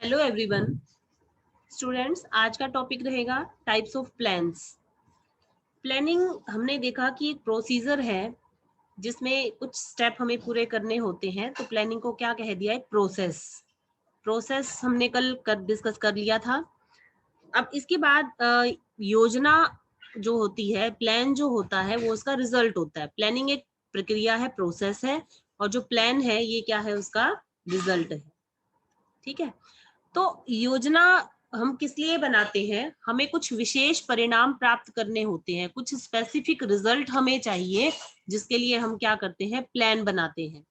Hello everyone students, आज का topic रहेगा टाइप्स ऑफ प्लान्स। प्लानिंग हमने देखा कि एक प्रोसीजर है जिसमें कुछ स्टेप हमें पूरे करने होते हैं। तो प्लानिंग को क्या कह दिया है? प्रोसेस। प्रोसेस हमने कल डिस्कस कर लिया था। अब इसके बाद योजना जो होती है, प्लान जो होता है वो उसका रिजल्ट होता है। प्लानिंग एक प्रक्रिया है, प्रोसेस है, और जो प्लान है ये क्या है? उसका रिजल्ट है। ठीक है। तो योजना हम किस लिए बनाते हैं? हमें कुछ विशेष परिणाम प्राप्त करने होते हैं, कुछ स्पेसिफिक रिजल्ट हमें चाहिए, जिसके लिए हम क्या करते हैं? प्लान बनाते हैं।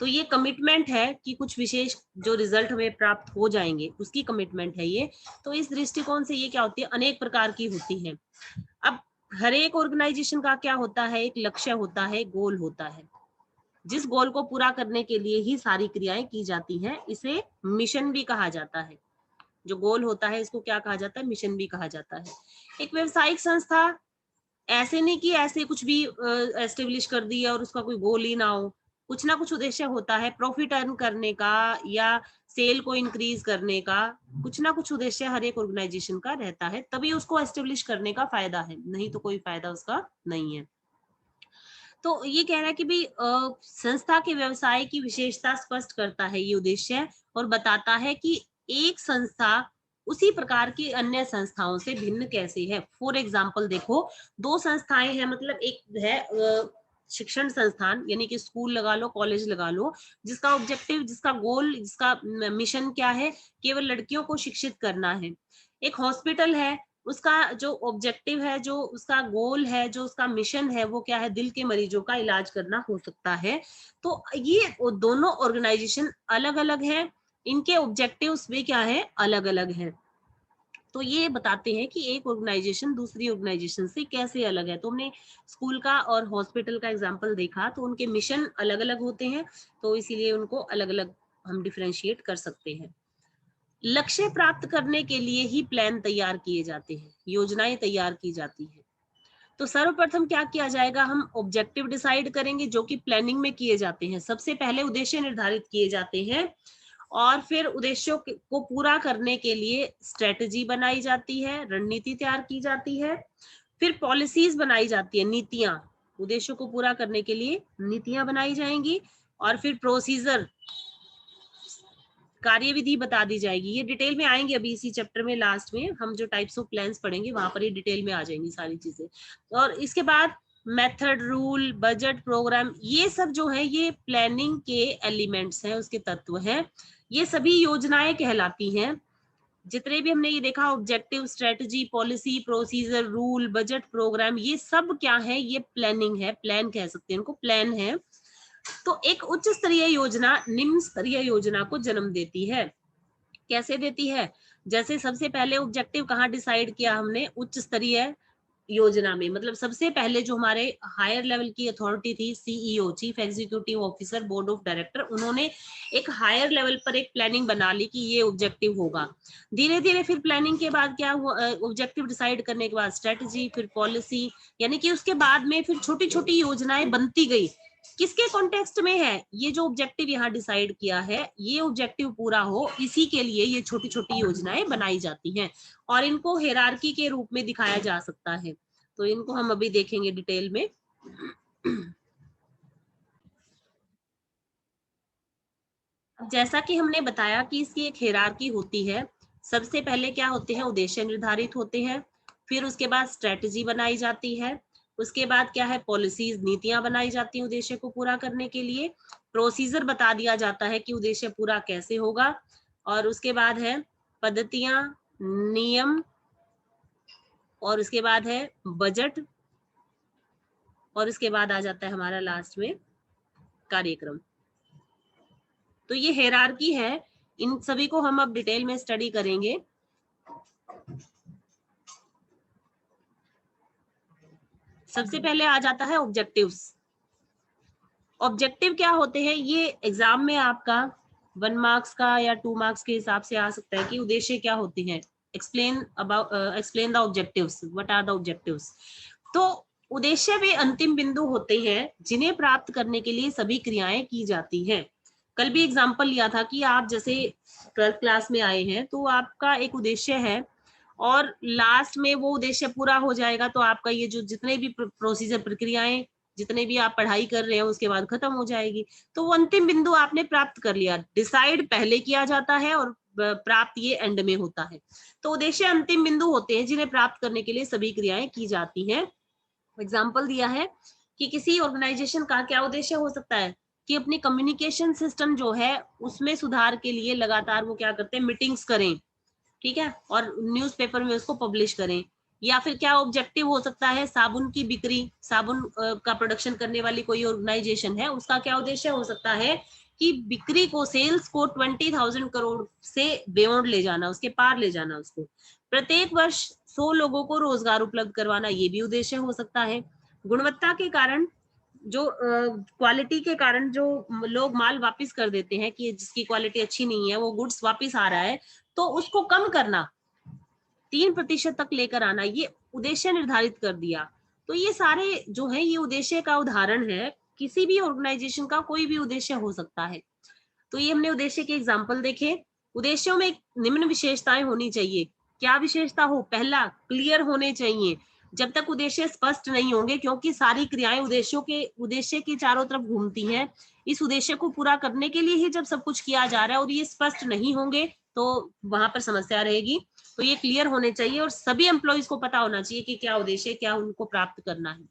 तो ये कमिटमेंट है कि कुछ विशेष जो रिजल्ट हमें प्राप्त हो जाएंगे, उसकी कमिटमेंट है ये। तो इस दृष्टिकोण से ये क्या होती है? अनेक प्रकार की होती है। अब हर एक ऑर्गेनाइजेशन का क्या होता है? एक लक्ष्य होता है, गोल होता है। जिस गोल को पूरा करने के लिए ही सारी क्रियाएं की जाती हैं, इसे मिशन भी कहा जाता है। जो गोल होता है इसको क्या कहा जाता है? मिशन भी कहा जाता है। एक व्यावसायिक संस्था ऐसे नहीं कि ऐसे कुछ भी एस्टेब्लिश कर दी और उसका कोई गोल ही ना हो। कुछ ना कुछ उद्देश्य होता है, प्रॉफिट अर्न करने का या सेल को इंक्रीज करने का। कुछ ना कुछ उद्देश्य हर एक ऑर्गेनाइजेशन का रहता है, तभी उसको एस्टेब्लिश करने का फायदा है, नहीं तो कोई फायदा उसका नहीं है। तो ये कह रहा है कि भाई संस्था के व्यवसाय की विशेषता स्पष्ट करता है ये उद्देश्य, और बताता है कि एक संस्था उसी प्रकार की अन्य संस्थाओं से भिन्न कैसे है। फॉर एग्जाम्पल देखो, दो संस्थाएं हैं, मतलब एक है शिक्षण संस्थान, यानी कि स्कूल लगा लो, कॉलेज लगा लो, जिसका ऑब्जेक्टिव, जिसका गोल, जिसका मिशन क्या है? केवल लड़कियों को शिक्षित करना है। एक हॉस्पिटल है, उसका जो ऑब्जेक्टिव है, जो उसका गोल है, जो उसका मिशन है, वो क्या है? दिल के मरीजों का इलाज करना हो सकता है। तो ये दोनों ऑर्गेनाइजेशन अलग अलग हैं, इनके ऑब्जेक्टिव्स भी क्या है? अलग अलग हैं। तो ये बताते हैं कि एक ऑर्गेनाइजेशन दूसरी ऑर्गेनाइजेशन से कैसे अलग है। तो हमने स्कूल का और हॉस्पिटल का एग्जाम्पल देखा, तो उनके मिशन अलग अलग होते हैं, तो इसीलिए उनको अलग अलग हम डिफरेंशिएट कर सकते हैं। लक्ष्य प्राप्त करने के लिए ही प्लान तैयार किए जाते हैं, योजनाएं तैयार की जाती हैं। तो सर्वप्रथम क्या किया जाएगा? हम ऑब्जेक्टिव डिसाइड करेंगे, जो कि प्लानिंग में किए जाते हैं। सबसे पहले उद्देश्य निर्धारित किए जाते हैं, और फिर उद्देश्यों को पूरा करने के लिए स्ट्रेटजी बनाई जाती है, रणनीति तैयार की जाती है। फिर पॉलिसीज बनाई जाती है, नीतियां। उद्देश्यों को पूरा करने के लिए नीतियां बनाई जाएंगी, और फिर प्रोसीजर, कार्यविधि बता दी जाएगी। ये डिटेल में आएंगे अभी इसी चैप्टर में, लास्ट में हम जो टाइप्स ऑफ प्लान्स पढ़ेंगे वहां पर ये डिटेल में आ जाएंगी सारी चीजें। और इसके बाद मेथड, रूल, बजट, प्रोग्राम, ये सब जो है ये प्लानिंग के एलिमेंट्स हैं, उसके तत्व हैं। ये सभी योजनाएं कहलाती हैं। जितने भी हमने ये देखा, objective, strategy, policy, procedure, rule, budget, programme, ये सब क्या है? ये प्लानिंग है, प्लान कह सकते हैं इनको, प्लान है। तो एक उच्च स्तरीय योजना निम्न स्तरीय योजना को जन्म देती है। कैसे देती है? जैसे सबसे पहले ऑब्जेक्टिव कहाँ डिसाइड किया हमने? उच्च स्तरीय योजना में। मतलब सबसे पहले जो हमारे हायर लेवल की अथॉरिटी थी, CEO, chief executive officer, board of director, उन्होंने एक हायर लेवल पर एक प्लानिंग बना ली कि ये ऑब्जेक्टिव होगा। धीरे धीरे फिर प्लानिंग के बाद क्या हुआ? ऑब्जेक्टिव डिसाइड करने के बाद स्ट्रेटजी, फिर पॉलिसी, यानी कि उसके बाद में फिर छोटी छोटी योजनाएं बनती गई। किसके कॉन्टेक्स्ट में है? ये जो ऑब्जेक्टिव यहाँ डिसाइड किया है, ये ऑब्जेक्टिव पूरा हो, इसी के लिए ये छोटी छोटी योजनाएं बनाई जाती हैं, और इनको हायरार्की के रूप में दिखाया जा सकता है। तो इनको हम अभी देखेंगे डिटेल में। जैसा कि हमने बताया कि इसकी एक हायरार्की होती है। सबसे पहले क्या होते हैं? उद्देश्य निर्धारित होते हैं, फिर उसके बाद स्ट्रेटजी बनाई जाती है, उसके बाद क्या है? पॉलिसीज, नीतियां बनाई जाती हैं उद्देश्य को पूरा करने के लिए। प्रोसीजर बता दिया जाता है कि उद्देश्य पूरा कैसे होगा, और उसके बाद है पद्धतियां, नियम, और उसके बाद है बजट, और उसके बाद आ जाता है हमारा लास्ट में कार्यक्रम। तो ये हायरार्की है, इन सभी को हम अब डिटेल में स्टडी करेंगे। सबसे पहले आ जाता है ऑब्जेक्टिव्स। ऑब्जेक्टिव क्या होते हैं? ये एग्जाम में आपका 1 मार्क्स का या 2 मार्क्स के हिसाब से आ सकता है कि उद्देश्य क्या होते हैं। Explain the objectives, what are the objectives. तो उद्देश्य वे अंतिम बिंदु होते हैं जिन्हें प्राप्त करने के लिए सभी क्रियाएं की जाती हैं। कल भी एग्जांपल लिया था कि आप जैसे 12th क्लास में आए हैं तो आपका एक उद्देश्य है और लास्ट में वो उद्देश्य पूरा हो जाएगा तो आपका ये जो जितने भी प्रोसीजर प्रक्रियाएं जितने भी आप पढ़ाई कर रहे हैं उसके बाद खत्म हो जाएगी। तो वो अंतिम बिंदु आपने प्राप्त कर लिया। डिसाइड पहले किया जाता है और प्राप्त ये एंड में होता है। तो उद्देश्य अंतिम बिंदु होते हैं जिन्हें प्राप्त करने के लिए सभी क्रियाएं की जाती हैं। एग्जाम्पल दिया है कि किसी ऑर्गेनाइजेशन का क्या उद्देश्य हो सकता है कि अपनी कम्युनिकेशन सिस्टम जो है उसमें सुधार के लिए लगातार वो क्या करते हैं, मीटिंग्स करें, ठीक है, और न्यूज़पेपर में उसको पब्लिश करें। या फिर क्या ऑब्जेक्टिव हो सकता है, साबुन की बिक्री, साबुन का प्रोडक्शन करने वाली कोई ऑर्गेनाइजेशन है, उसका क्या उद्देश्य हो सकता है कि बिक्री को, सेल्स को 20,000 करोड़ से बियॉन्ड ले जाना, उसके पार ले जाना उसको। प्रत्येक वर्ष 100 लोगों को रोजगार उपलब्ध करवाना, ये भी उद्देश्य हो सकता है। गुणवत्ता के कारण जो क्वालिटी के कारण जो लोग माल वापस कर देते हैं कि जिसकी क्वालिटी अच्छी नहीं है, वो गुड्स वापस आ रहा है, तो उसको कम करना, 3% तक लेकर आना, ये उद्देश्य निर्धारित कर दिया। तो ये सारे जो है ये उद्देश्य का उदाहरण है। किसी भी ऑर्गेनाइजेशन का कोई भी उद्देश्य हो सकता है। तो ये हमने उद्देश्य के एग्जाम्पल देखे। उद्देश्यों में निम्न विशेषताएं होनी चाहिए। क्या विशेषता हो? पहला, क्लियर होने चाहिए। जब तक उद्देश्य स्पष्ट नहीं होंगे, क्योंकि सारी क्रियाएं उद्देश्य के चारों तरफ घूमती हैं, इस उद्देश्य को पूरा करने के लिए ही जब सब कुछ किया जा रहा है और ये स्पष्ट नहीं होंगे तो वहां पर समस्या रहेगी। तो ये क्लियर होने चाहिए और सभी एम्प्लॉइज को पता होना चाहिए कि क्या उद्देश्य, क्या उनको प्राप्त करना है।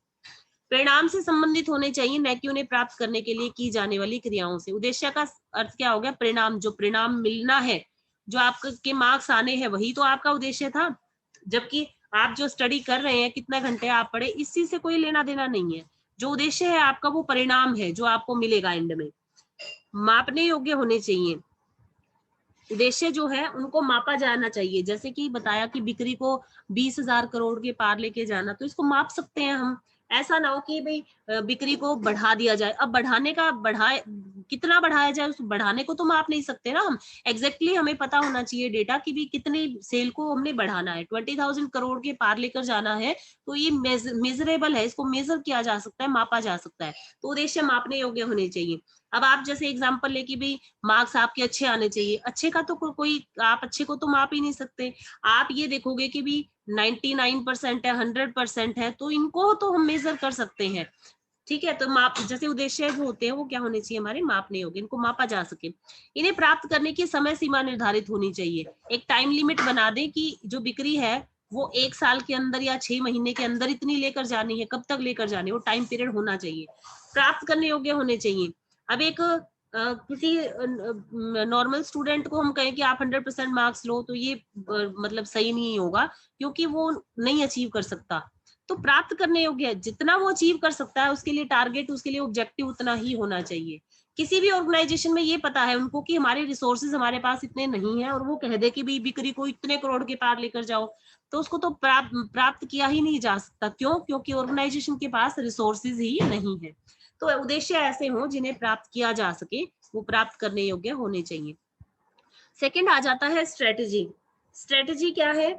परिणाम से संबंधित होने चाहिए, न कि उन्हें प्राप्त करने के लिए की जाने वाली क्रियाओं से। उद्देश्य का अर्थ क्या हो गया? परिणाम, जो परिणाम मिलना है, जो आपके मार्क्स आने हैं, वही तो आपका उद्देश्य था। जबकि आप जो स्टडी कर रहे हैं, कितना घंटे आप पढ़े, इस चीज से कोई लेना देना नहीं है। जो उद्देश्य है आपका वो परिणाम है जो आपको मिलेगा एंड में। मापने योग्य होने चाहिए। उद्देश्य जो है उनको मापा जाना चाहिए। जैसे कि बताया कि बिक्री को 20,000 करोड़ के पार लेके जाना, तो इसको माप सकते हैं हम। ऐसा ना हो कि भाई बिक्री को बढ़ा दिया जाए। अब बढ़ाने का कितना बढ़ाया जाए, उस बढ़ाने को तो माप नहीं सकते ना हम। एग्जैक्टली हमें पता होना चाहिए डेटा कि भी कितनी सेल को हमने बढ़ाना है। 20,000 करोड़ के पार लेकर जाना है तो ये मेजरेबल है, इसको मेजर किया जा सकता है, मापा जा सकता है। तो उद्देश्य मापने योग्य होने चाहिए। अब आप जैसे एग्जाम्पल ले कि भाई मार्क्स आपके अच्छे आने चाहिए। अच्छे का तो कोई आप अच्छे को तो माप ही नहीं सकते। आप ये देखोगे कि भी 99% है, 100% है, तो इनको तो हम मेजर कर सकते हैं, ठीक है। तो माप जैसे उद्देश्य जो होते हैं वो क्या होने चाहिए? हमारे मापने योग्य, इनको मापा जा सके। इन्हें प्राप्त करने की समय सीमा निर्धारित होनी चाहिए। एक टाइम लिमिट बना दे कि जो बिक्री है वो 1 साल के अंदर या 6 महीने के अंदर इतनी लेकर जानी है, कब तक लेकर जानी है, वो टाइम पीरियड होना चाहिए। प्राप्त करने योग्य होने चाहिए। अब एक किसी नॉर्मल स्टूडेंट को हम कहें कि आप 100% मार्क्स लो, तो ये मतलब सही नहीं होगा, क्योंकि वो नहीं अचीव कर सकता। तो प्राप्त करने योग्य है, जितना वो अचीव कर सकता है उसके लिए टारगेट, उसके लिए ऑब्जेक्टिव उतना ही होना चाहिए। किसी भी ऑर्गेनाइजेशन में ये पता है उनको कि हमारे रिसोर्सेज हमारे पास इतने नहीं है और वो कह दे कि भाई बिक्री को इतने करोड़ के पार लेकर जाओ, तो उसको तो प्राप्त किया ही नहीं जा सकता। क्यों? क्योंकि ऑर्गेनाइजेशन के पास रिसोर्सेज ही नहीं है। तो उद्देश्य ऐसे हो जिन्हें प्राप्त किया जा सके, वो प्राप्त करने योग्य होने चाहिए। सेकंड आ जाता है स्ट्रेटेजी। स्ट्रेटेजी क्या है?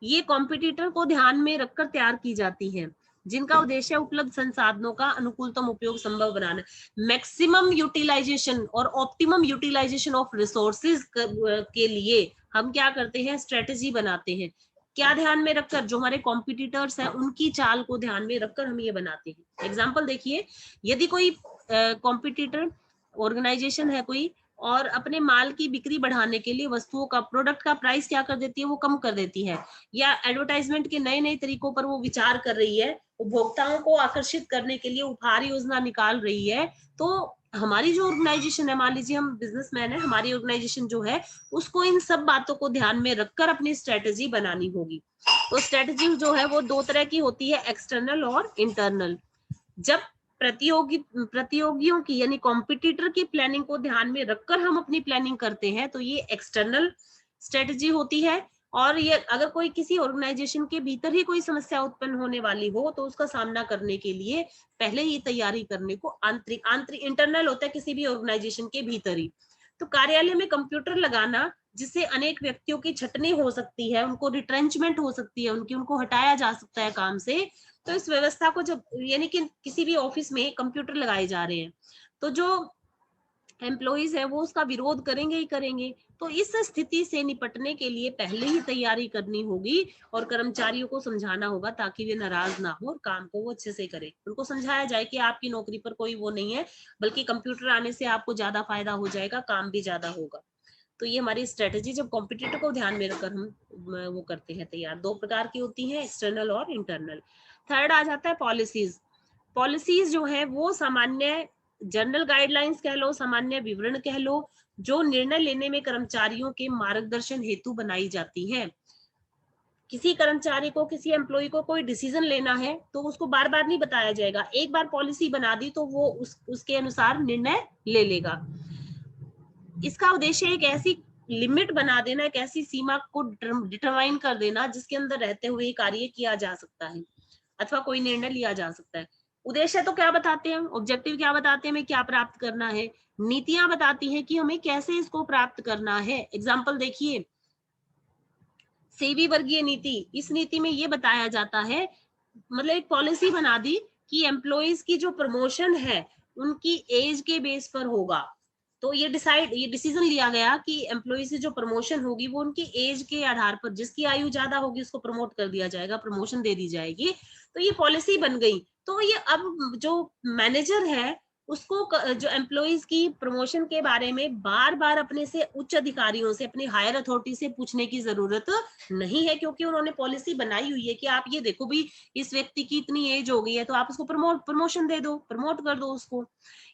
ये कॉम्पिटिटर को ध्यान में रखकर तैयार की जाती है, जिनका उद्देश्य उपलब्ध संसाधनों का अनुकूलतम उपयोग संभव बनाना। मैक्सिमम यूटिलाइजेशन और ऑप्टिमम यूटिलाइजेशन ऑफ रिसोर्सेज के लिए हम क्या करते हैं? स्ट्रेटेजी बनाते हैं। क्या ध्यान में रखकर? जो हमारे कॉम्पिटिटर्स हैं उनकी चाल को ध्यान में रखकर हम ये बनाते हैं। एग्जाम्पल देखिए, यदि कोई कॉम्पिटिटर ऑर्गेनाइजेशन है कोई, और अपने माल की बिक्री बढ़ाने के लिए वस्तुओं का, प्रोडक्ट का प्राइस क्या कर देती है? वो कम कर देती है, या एडवर्टाइजमेंट के नए नए तरीकों पर वो विचार कर रही है, उपभोक्ताओं को आकर्षित करने के लिए उपहार योजना निकाल रही है। तो हमारी जो ऑर्गेनाइजेशन है, मान लीजिए हम बिजनेसमैन है, हमारी ऑर्गेनाइजेशन जो है उसको इन सब बातों को ध्यान में रखकर अपनी स्ट्रेटेजी बनानी होगी। तो स्ट्रेटेजी जो है वो दो तरह की होती है, एक्सटर्नल और इंटरनल। जब प्रतियोगियों की यानी कॉम्पिटिटर की प्लानिंग को ध्यान में रखकर हम अपनी प्लानिंग करते हैं तो ये एक्सटर्नल स्ट्रेटजी होती है। और ये अगर कोई किसी ऑर्गेनाइजेशन के भीतर ही कोई समस्या उत्पन्न होने वाली हो तो उसका सामना करने के लिए पहले ही तैयारी करने को आंतरिक आंतरिक इंटरनल होता है, किसी भी ऑर्गेनाइजेशन के भीतर ही। तो कार्यालय में कंप्यूटर लगाना जिससे अनेक व्यक्तियों की छटनी हो सकती है, उनको रिट्रेंचमेंट हो सकती है, उनको हटाया जा सकता है काम से। तो इस व्यवस्था को जब, यानी कि किसी भी ऑफिस में कंप्यूटर लगाए जा रहे हैं, तो जो एम्प्लॉइज है वो उसका विरोध करेंगे ही करेंगे। तो इस स्थिति से निपटने के लिए पहले ही तैयारी करनी होगी और कर्मचारियों को समझाना होगा ताकि वे नाराज ना हो और काम को वो अच्छे से करें। उनको समझाया जाए कि आपकी नौकरी पर कोई वो नहीं है, बल्कि कंप्यूटर आने से आपको ज्यादा फायदा हो जाएगा, काम भी ज्यादा होगा। तो ये हमारी स्ट्रेटेजी जब कॉम्पिटिटर को ध्यान में रखकर हम वो करते हैं तैयार। दो प्रकार की होती है, एक्सटर्नल और इंटरनल। थर्ड आ जाता है पॉलिसीज। पॉलिसीज जो है वो सामान्य जनरल गाइडलाइंस कह लो, सामान्य विवरण कह लो, जो निर्णय लेने में कर्मचारियों के मार्गदर्शन हेतु बनाई जाती है। किसी कर्मचारी को, किसी एम्प्लॉय को कोई डिसीजन लेना है तो उसको बार बार नहीं बताया जाएगा, एक बार पॉलिसी बना दी तो वो उसके अनुसार निर्णय ले लेगा। इसका उद्देश्य एक ऐसी लिमिट बना देना, एक ऐसी सीमा को डिटरमाइन कर देना जिसके अंदर रहते हुए कार्य किया जा सकता है अथवा कोई निर्णय लिया जा सकता है। उद्देश्य तो क्या बताते हैं, ऑब्जेक्टिव क्या बताते हैं, हमें क्या प्राप्त करना है। नीतियां बताती हैं कि हमें कैसे इसको प्राप्त करना है। एग्जाम्पल देखिए, सेवी वर्गीय नीति, इस नीति में ये बताया जाता है, मतलब एक पॉलिसी बना दी कि एम्प्लॉइज की जो प्रमोशन है उनकी एज के बेस पर होगा। तो ये डिसीजन लिया गया कि एम्प्लॉइज की जो प्रमोशन होगी वो उनकी एज के आधार पर, जिसकी आयु ज्यादा होगी उसको प्रमोट कर दिया जाएगा, प्रमोशन दे दी जाएगी। तो ये पॉलिसी बन गई। तो ये अब जो मैनेजर है उसको जो एम्प्लॉइज की प्रमोशन के बारे में बार बार अपने से उच्च अधिकारियों से, अपनी हायर अथॉरिटी से पूछने की जरूरत नहीं है, क्योंकि उन्होंने पॉलिसी बनाई हुई है कि आप ये देखो भी इस व्यक्ति की इतनी एज हो गई है तो आप उसको प्रमोशन दे दो, प्रमोट कर दो उसको।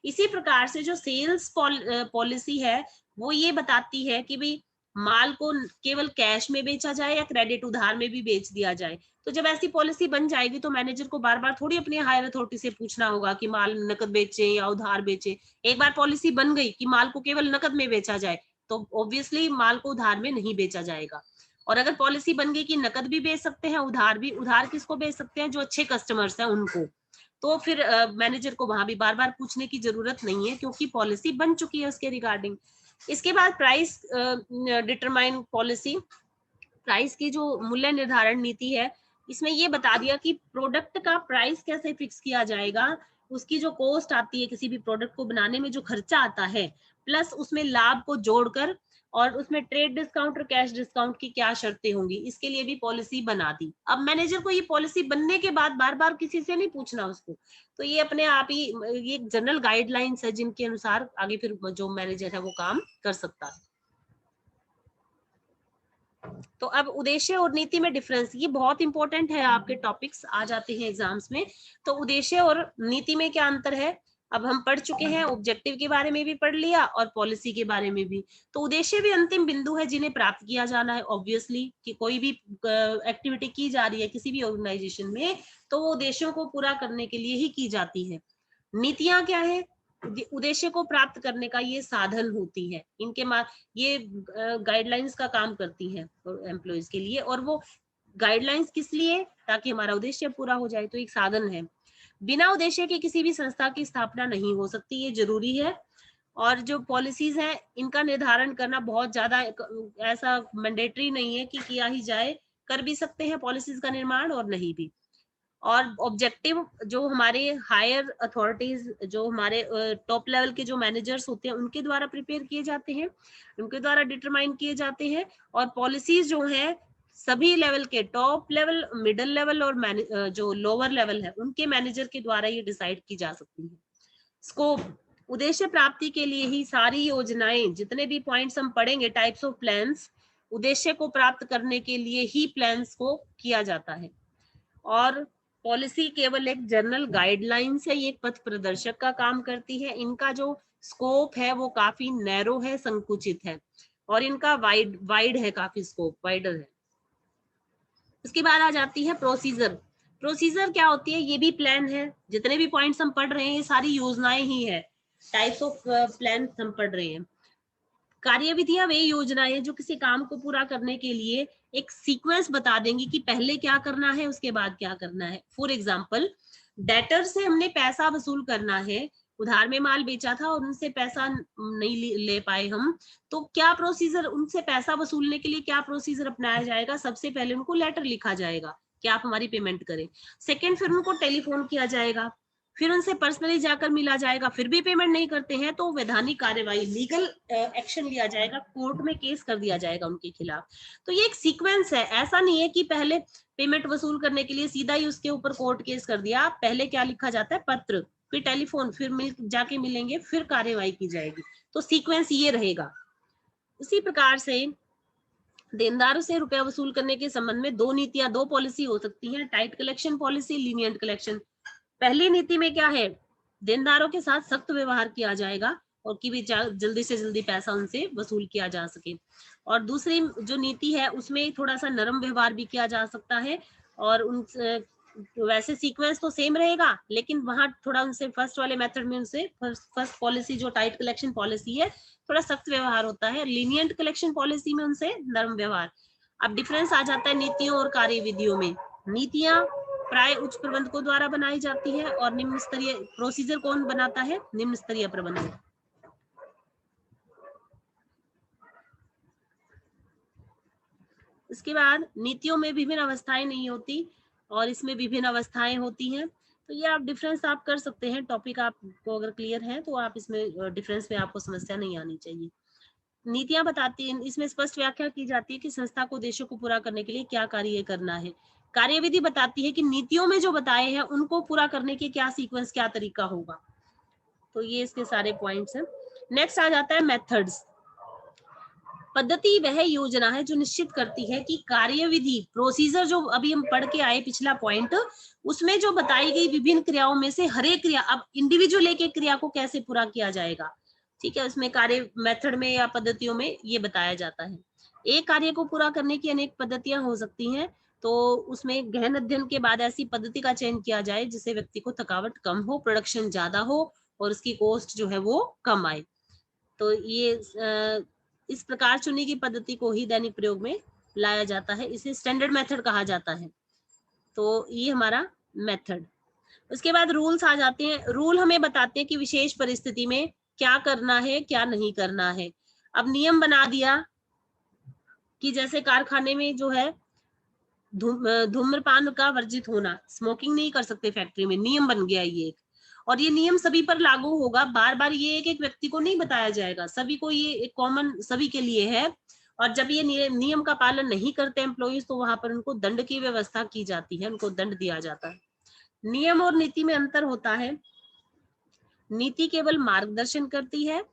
इसी प्रकार से जो सेल्स पॉलिसी है वो ये बताती है कि भाई माल को केवल कैश में बेचा जाए या क्रेडिट उधार में भी बेच दिया जाए। तो जब ऐसी पॉलिसी बन जाएगी तो मैनेजर को बार बार थोड़ी अपनी हायर अथॉरिटी से पूछना होगा कि माल नकद बेचे या उधार बेचे। एक बार पॉलिसी बन गई कि माल को केवल नकद में बेचा जाए तो ऑब्वियसली माल को उधार में नहीं बेचा जाएगा। और अगर पॉलिसी बन गई कि नकद भी बेच सकते हैं, उधार भी, उधार किसको बेच सकते हैं, जो अच्छे कस्टमर्स हैं उनको, तो फिर मैनेजर को वहां भी बार बार पूछने की जरूरत नहीं है क्योंकि पॉलिसी बन चुकी है उसके रिगार्डिंग। इसके बाद प्राइस डिटरमाइन पॉलिसी, प्राइस की जो मूल्य निर्धारण नीति है, इसमें ये बता दिया कि प्रोडक्ट का प्राइस कैसे फिक्स किया जाएगा। उसकी जो कॉस्ट आती है किसी भी प्रोडक्ट को बनाने में, जो खर्चा आता है, प्लस उसमें लाभ को जोड़कर, और उसमें ट्रेड डिस्काउंट और कैश डिस्काउंट की क्या शर्तें होंगी, इसके लिए भी पॉलिसी बना दी। अब मैनेजर को ये पॉलिसी बनने के बाद बार बार किसी से नहीं पूछना उसको, तो ये अपने आप ही ये जनरल गाइडलाइंस है जिनके अनुसार आगे फिर जो मैनेजर है वो काम कर सकता है। तो अब उद्देश्य और नीति में डिफरेंस, ये बहुत इंपॉर्टेंट है, आपके टॉपिक्स आ जाते हैं एग्जाम्स में। तो उद्देश्य और नीति में क्या अंतर है, अब हम पढ़ चुके हैं, ऑब्जेक्टिव के बारे में भी पढ़ लिया और पॉलिसी के बारे में भी। तो उद्देश्य भी अंतिम बिंदु है जिन्हें प्राप्त किया जाना है ऑब्वियसली, कि कोई भी एक्टिविटी की जा रही है किसी भी ऑर्गेनाइजेशन में तो वो उद्देश्यों को पूरा करने के लिए ही की जाती है। नीतियां क्या है, उद्देश्य को प्राप्त करने का ये साधन होती है, इनके ये गाइडलाइंस का काम करती है एम्प्लॉइज के लिए। और वो गाइडलाइंस किस लिए, ताकि हमारा उद्देश्य पूरा हो जाए, तो एक साधन है। बिना उद्देश्य के किसी भी संस्था की स्थापना नहीं हो सकती, ये जरूरी है। और जो पॉलिसीज हैं इनका निर्धारण करना बहुत ज्यादा ऐसा मैंडेटरी नहीं है कि किया ही जाए, कर भी सकते हैं पॉलिसीज का निर्माण और नहीं भी। और ऑब्जेक्टिव जो हमारे हायर अथॉरिटीज, जो हमारे टॉप लेवल के जो मैनेजर्स होते हैं उनके द्वारा प्रिपेयर किए जाते हैं, उनके द्वारा डिटरमाइन किए जाते हैं। और पॉलिसीज जो है सभी लेवल के, टॉप लेवल, मिडिल लेवल और जो लोअर लेवल है उनके मैनेजर के द्वारा ये डिसाइड की जा सकती है। स्कोप, उद्देश्य प्राप्ति के लिए ही सारी योजनाएं, जितने भी पॉइंट्स हम पढ़ेंगे, टाइप्स ऑफ प्लान्स, उद्देश्य को प्राप्त करने के लिए ही प्लान्स को किया जाता है। और पॉलिसी केवल एक जनरल गाइडलाइंस है, ये एक पथ प्रदर्शक का काम करती है। इनका जो स्कोप है वो काफी नैरो है, संकुचित है, और इनका वाइड है, काफी स्कोप वाइडर है। उसके बाद आ जाती है प्रोसीजर। प्रोसीजर क्या होती है, ये भी प्लान है, जितने भी पॉइंट्स हम पढ़ रहे हैं ये सारी योजनाएं ही है, टाइप्स ऑफ प्लान हम पढ़ रहे हैं। कार्यविधियां वे योजनाएं जो किसी काम को पूरा करने के लिए एक सीक्वेंस बता देंगी कि पहले क्या करना है उसके बाद क्या करना है। फॉर एग्जाम्पल, डेटर से हमने पैसा वसूल करना है, उधार में माल बेचा था और उनसे पैसा नहीं ले पाए हम, तो क्या प्रोसीजर, उनसे पैसा वसूलने के लिए क्या प्रोसीजर अपनाया जाएगा। सबसे पहले उनको लेटर लिखा जाएगा कि आप हमारी पेमेंट करें। सेकंड, फिर उनको टेलीफोन किया जाएगा फिर उनसे पर्सनली जाकर मिला जाएगा, फिर भी पेमेंट नहीं करते हैं तो वैधानिक कार्यवाही, लीगल एक्शन लिया जाएगा, कोर्ट में केस कर दिया जाएगा उनके खिलाफ। तो ये एक सीक्वेंस है, ऐसा नहीं है कि पहले पेमेंट वसूल करने के लिए सीधा ही उसके ऊपर कोर्ट केस कर दिया। पहले क्या लिखा जाता है, पत्र, फिर टेलीफोन, फिर जाके मिलेंगे, फिर कार्यवाही की जाएगी। तो सीक्वेंस ये रहेगा। उसी प्रकार से देनदारों से रुपया वसूल करने के संबंध में दो नीतियां, दो पॉलिसी हो सकती हैं, tight collection policy, lenient collection. पहली नीति में क्या है, देनदारों के साथ सख्त व्यवहार किया जाएगा और कि भी जल्दी से जल्दी पैसा उनसे वसूल किया जा सके। और दूसरी जो नीति है उसमें थोड़ा सा नरम व्यवहार भी किया जा सकता है, और उन वैसे सीक्वेंस तो सेम रहेगा, लेकिन वहां थोड़ा उनसे फर्स्ट वाले मेथड में उनसे फर्स्ट पॉलिसी जो टाइट कलेक्शन पॉलिसी है थोड़ा सख्त व्यवहार होता है, लीनियंट कलेक्शन पॉलिसी में उनसे नरम व्यवहार। अब डिफरेंस आ जाता है नीतियों और कार्यविधियों में। नीतियां प्राय उच्च प्रबंधकों द्वारा बनाई जाती है और निम्न स्तरीय प्रोसीजर कौन बनाता है, निम्न स्तरीय प्रबंधक। इसके बाद नीतियों में विभिन्न अवस्थाएं नहीं होती और इसमें विभिन्न अवस्थाएं होती हैं। तो ये आप डिफरेंस आप कर सकते हैं, टॉपिक आपको अगर क्लियर है तो आप इसमें डिफरेंस में आपको समस्या नहीं आनी चाहिए। नीतियां बताती हैं, इसमें स्पष्ट व्याख्या की जाती है कि संस्था को उद्देश्यों को पूरा करने के लिए क्या कार्य करना है। कार्यविधि बताती है कि नीतियों में जो बताए हैं उनको पूरा करने के क्या सीक्वेंस, क्या तरीका होगा। तो ये इसके सारे पॉइंट्स हैं। नेक्स्ट आ जाता है मेथड्स। पद्धति वह योजना है जो निश्चित करती है कि कार्यविधि, प्रोसीजर जो अभी हम पढ़ के आए पिछला पॉइंट, उसमें जो बताई गई विभिन्न क्रियाओं में से हर एक क्रिया, अब इंडिविजुअल एक एक क्रिया को कैसे पूरा किया जाएगा, ठीक है, उसमें कार्य मेथड में या पद्धतियों में ये बताया जाता है। एक कार्य को पूरा करने की अनेक पद्धतियां हो सकती हैं, तो उसमें गहन अध्ययन के बाद ऐसी पद्धति का चयन किया जाए जिससे व्यक्ति को थकावट कम हो, प्रोडक्शन ज्यादा हो और उसकी कॉस्ट जो है वो कम आए। तो ये इस प्रकार चुनी की पद्धति को ही दैनिक प्रयोग में लाया जाता है, इसे स्टैंडर्ड मेथड कहा जाता है। तो ये हमारा मेथड। उसके बाद रूल्स आ जाते हैं। रूल हमें बताते हैं कि विशेष परिस्थिति में क्या करना है, क्या नहीं करना है। अब नियम बना दिया कि जैसे कारखाने में जो है धूम्रपान का वर्जित होना, स्मोकिंग नहीं कर सकते फैक्ट्री में, नियम बन गया ये एक, और ये नियम सभी पर लागू होगा। बार बार ये एक एक व्यक्ति को नहीं बताया जाएगा, सभी को, ये एक कॉमन सभी के लिए है। और जब ये नियम का पालन नहीं करते एम्प्लॉइज तो वहां पर उनको दंड की व्यवस्था की जाती है, उनको दंड दिया जाता है। नियम और नीति में अंतर होता है। नीति केवल मार्गदर्शन करती है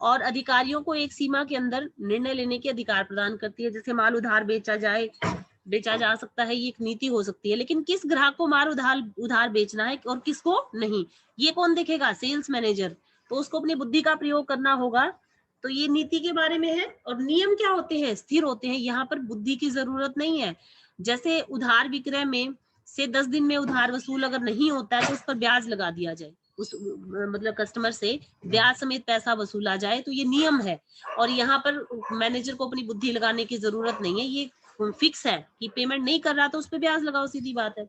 और अधिकारियों को एक सीमा के अंदर निर्णय लेने के अधिकार प्रदान करती है। जैसे माल उधार बेचा जा सकता है, ये एक नीति हो सकती है, लेकिन किस ग्राहक को माल उधार बेचना है और किसको नहीं, ये कौन देखेगा, सेल्स मैनेजर, तो उसको अपनी बुद्धि का प्रयोग करना होगा। तो ये नीति के बारे में है। और नियम क्या होते हैं, स्थिर होते हैं, यहाँ पर बुद्धि की जरूरत नहीं है। जैसे उधार विक्रय में से 10 दिन में उधार वसूल अगर नहीं होता है तो उस पर ब्याज लगा दिया जाए, उस मतलब कस्टमर से ब्याज समेत पैसा वसूला जाए, तो ये नियम है। और यहाँ पर मैनेजर को अपनी बुद्धि लगाने की जरूरत नहीं है, ये फिक्स है कि पेमेंट नहीं कर रहा तो उस पर ब्याज लगाओ, सीधी बात है।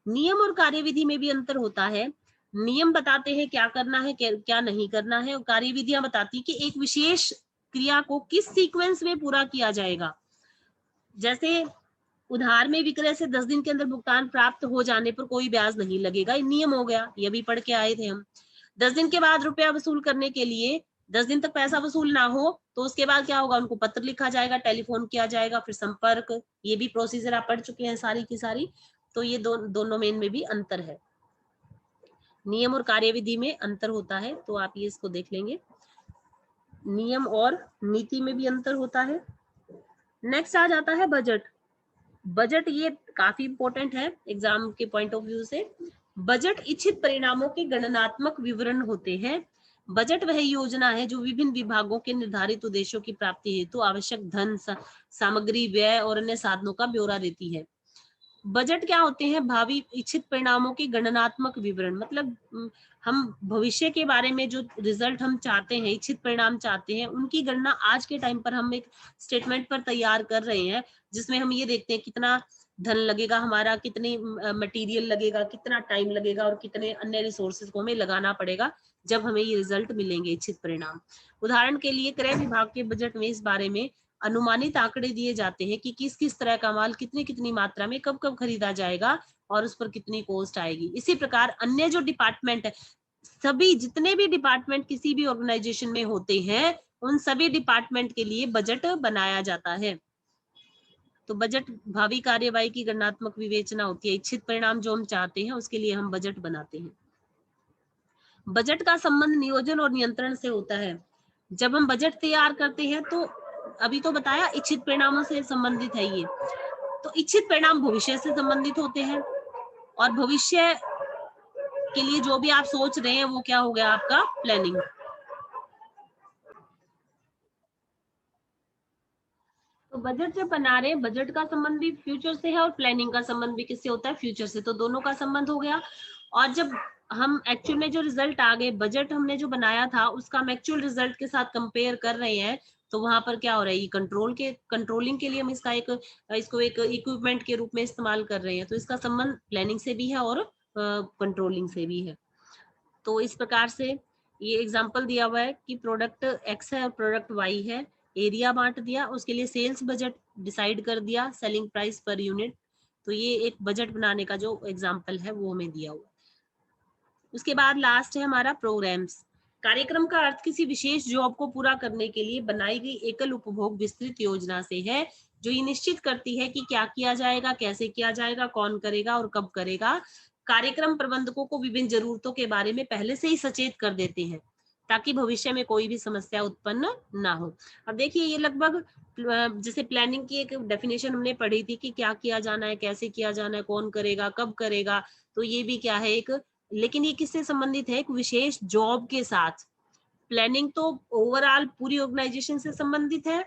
नियम और कार्यविधि में भी अंतर होता है। नियम बताते हैं क्या करना है, क्या नहीं करना है, और कार्यविधियां बताती है कि एक विशेष क्रिया को किस सीक्वेंस में पूरा किया जाएगा। जैसे उधार में विक्रय से 10 दिन के अंदर भुगतान प्राप्त हो जाने पर कोई ब्याज नहीं लगेगा, ये नियम हो गया, ये भी पढ़ के आए थे हम। 10 दिन के बाद रुपया वसूल करने के लिए 10 दिन तक पैसा वसूल ना हो तो उसके बाद क्या होगा, उनको पत्र लिखा जाएगा, टेलीफोन किया जाएगा, फिर संपर्क, ये भी प्रोसीजर आप पढ़ चुके हैं सारी की सारी। तो ये दोनों में इनमें भी अंतर है, नियम और कार्यविधि में अंतर होता है, तो आप ये इसको देख लेंगे, नियम और नीति में भी अंतर होता है। नेक्स्ट आ जाता है बजट। बजट ये काफी इंपॉर्टेंट है एग्जाम के पॉइंट ऑफ व्यू से। बजट इच्छित परिणामों के गणनात्मक विवरण होते हैं। बजट वह योजना है जो विभिन्न विभागों के निर्धारित उद्देश्यों की प्राप्ति हेतु आवश्यक धन, सामग्री, व्यय और अन्य साधनों का ब्यौरा देती है। बजट क्या होते हैं, भावी इच्छित परिणामों के गणनात्मक विवरण, मतलब हम भविष्य के बारे में जो रिजल्ट हम चाहते हैं, इच्छित परिणाम चाहते हैं, उनकी गणना आज के टाइम पर हम एक स्टेटमेंट पर तैयार कर रहे हैं, जिसमें हम ये देखते हैं कितना धन लगेगा हमारा, कितनी मटेरियल लगेगा, कितना टाइम लगेगा और कितने अन्य रिसोर्सेज को हमें लगाना पड़ेगा जब हमें ये रिजल्ट मिलेंगे, इच्छित परिणाम। उदाहरण के लिए क्रय विभाग के बजट में इस बारे में अनुमानित आंकड़े दिए जाते हैं कि किस किस तरह का माल कितनी कितनी मात्रा में कब कब खरीदा जाएगा और उस पर कितनी कॉस्ट आएगी। इसी प्रकार अन्य जो डिपार्टमेंट है, सभी जितने भी डिपार्टमेंट किसी भी ऑर्गेनाइजेशन में होते हैं, उन सभी डिपार्टमेंट के लिए बजट बनाया जाता है। तो बजट भावी कार्यवाही की गणनात्मक विवेचना होती है। इच्छित परिणाम जो हम चाहते हैं उसके लिए हम बजट बनाते हैं। बजट का संबंध नियोजन और नियंत्रण से होता है। जब हम बजट तैयार करते हैं तो अभी तो बताया इच्छित परिणामों से संबंधित है ये। तो इच्छित परिणाम भविष्य से संबंधित होते हैं और भविष्य के लिए जो भी आप सोच रहे हैं वो क्या हो गया आपका प्लानिंग। तो बजट जब बना रहे हैं, बजट का संबंध भी फ्यूचर से है और प्लानिंग का संबंध भी किससे होता है, फ्यूचर से। तो दोनों का संबंध हो गया। और जब हम एक्चुअल में जो रिजल्ट आ गए, बजट हमने जो बनाया था उसका हम एक्चुअल रिजल्ट के साथ कंपेयर कर रहे हैं, तो वहां पर क्या हो रहा है, ये कंट्रोलिंग के लिए हम इसको एक इक्विपमेंट के रूप में इस्तेमाल कर रहे हैं। तो इसका संबंध प्लानिंग से भी है और कंट्रोलिंग से भी है। तो इस प्रकार से ये एग्जांपल दिया हुआ है कि प्रोडक्ट एक्स है और प्रोडक्ट वाई है, एरिया बांट दिया, उसके लिए सेल्स बजट डिसाइड कर दिया, सेलिंग प्राइस पर यूनिट। तो ये एक बजट बनाने का जो एग्जांपल है वो हमें दिया हुआ। उसके बाद लास्ट है हमारा प्रोग्राम्स। कार्यक्रम का अर्थ किसी विशेष जॉब को पूरा करने के लिए बनाई गई एकल उपभोग विस्तृत योजना से है, जो ये निश्चित करती है कि क्या किया जाएगा, कैसे किया जाएगा, कौन करेगा और कब करेगा। कार्यक्रम प्रबंधकों को विभिन्न जरूरतों के बारे में पहले से ही सचेत कर देते हैं ताकि भविष्य में कोई भी समस्या उत्पन्न ना हो। अब देखिए ये लगभग जैसे प्लानिंग की एक डेफिनेशन हमने पढ़ी थी कि क्या किया जाना है, कैसे किया जाना है, कौन करेगा, कब करेगा। तो ये भी क्या है एक, लेकिन ये किससे संबंधित है, एक विशेष जॉब के साथ। प्लानिंग तो ओवरऑल पूरी ऑर्गेनाइजेशन से संबंधित है।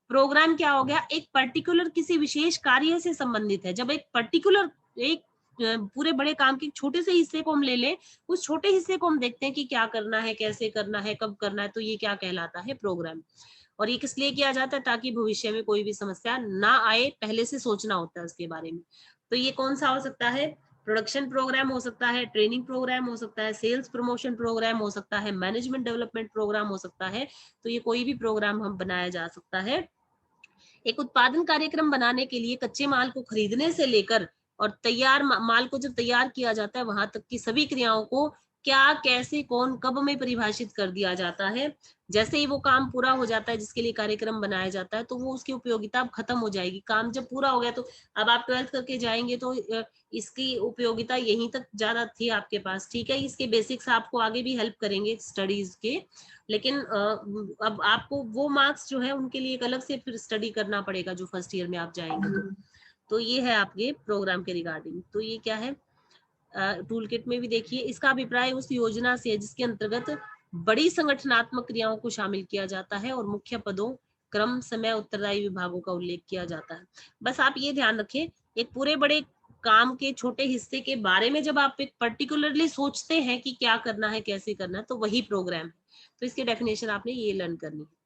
प्रोग्राम क्या हो गया, एक पर्टिकुलर किसी विशेष कार्य से संबंधित है। जब एक पर्टिकुलर एक पूरे बड़े काम के छोटे से हिस्से को हम ले लें, उस छोटे हिस्से को हम देखते हैं कि क्या करना है, कैसे करना है, कब करना है, तो ये क्या कहलाता है, प्रोग्राम। और ये किस लिए किया जाता है, ताकि भविष्य में कोई भी समस्या ना आए, पहले से सोचना होता है उसके बारे में। तो ये कौन सा हो सकता है, प्रोडक्शन प्रोग्राम हो सकता है, ट्रेनिंग प्रोग्राम हो सकता है, सेल्स प्रमोशन प्रोग्राम हो सकता है, मैनेजमेंट डेवलपमेंट प्रोग्राम हो सकता है। तो ये कोई भी प्रोग्राम हम बनाया जा सकता है। एक उत्पादन कार्यक्रम बनाने के लिए कच्चे माल को खरीदने से लेकर और तैयार माल को जब तैयार किया जाता है वहां तक की सभी क्रियाओं को क्या, कैसे, कौन, कब में परिभाषित कर दिया जाता है। जैसे ही वो काम पूरा हो जाता है जिसके लिए कार्यक्रम बनाया जाता है, तो वो उसकी उपयोगिता अब खत्म हो जाएगी। काम जब पूरा हो गया तो अब आप 12th करके जाएंगे तो इसकी उपयोगिता यहीं तक ज्यादा थी आपके पास, ठीक है। इसके बेसिक्स आपको आगे भी हेल्प करेंगे स्टडीज के, लेकिन अब आपको वो मार्क्स जो है उनके लिए एक अलग से फिर स्टडी करना पड़ेगा जो फर्स्ट ईयर में आप जाएंगे। तो ये है आपके प्रोग्राम के रिगार्डिंग। तो ये क्या है, टूल किट में भी देखिए, इसका अभिप्राय उस योजना से है जिसके अंतर्गत बड़ी संगठनात्मक क्रियाओं को शामिल किया जाता है और मुख्य पदों, क्रम, समय, उत्तरदायी विभागों का उल्लेख किया जाता है। बस आप ये ध्यान रखें, एक पूरे बड़े काम के छोटे हिस्से के बारे में जब आप एक पर्टिकुलरली सोचते हैं कि क्या करना है, कैसे करना है, तो वही प्रोग्राम है। तो इसकी डेफिनेशन आपने ये लर्न करनी है।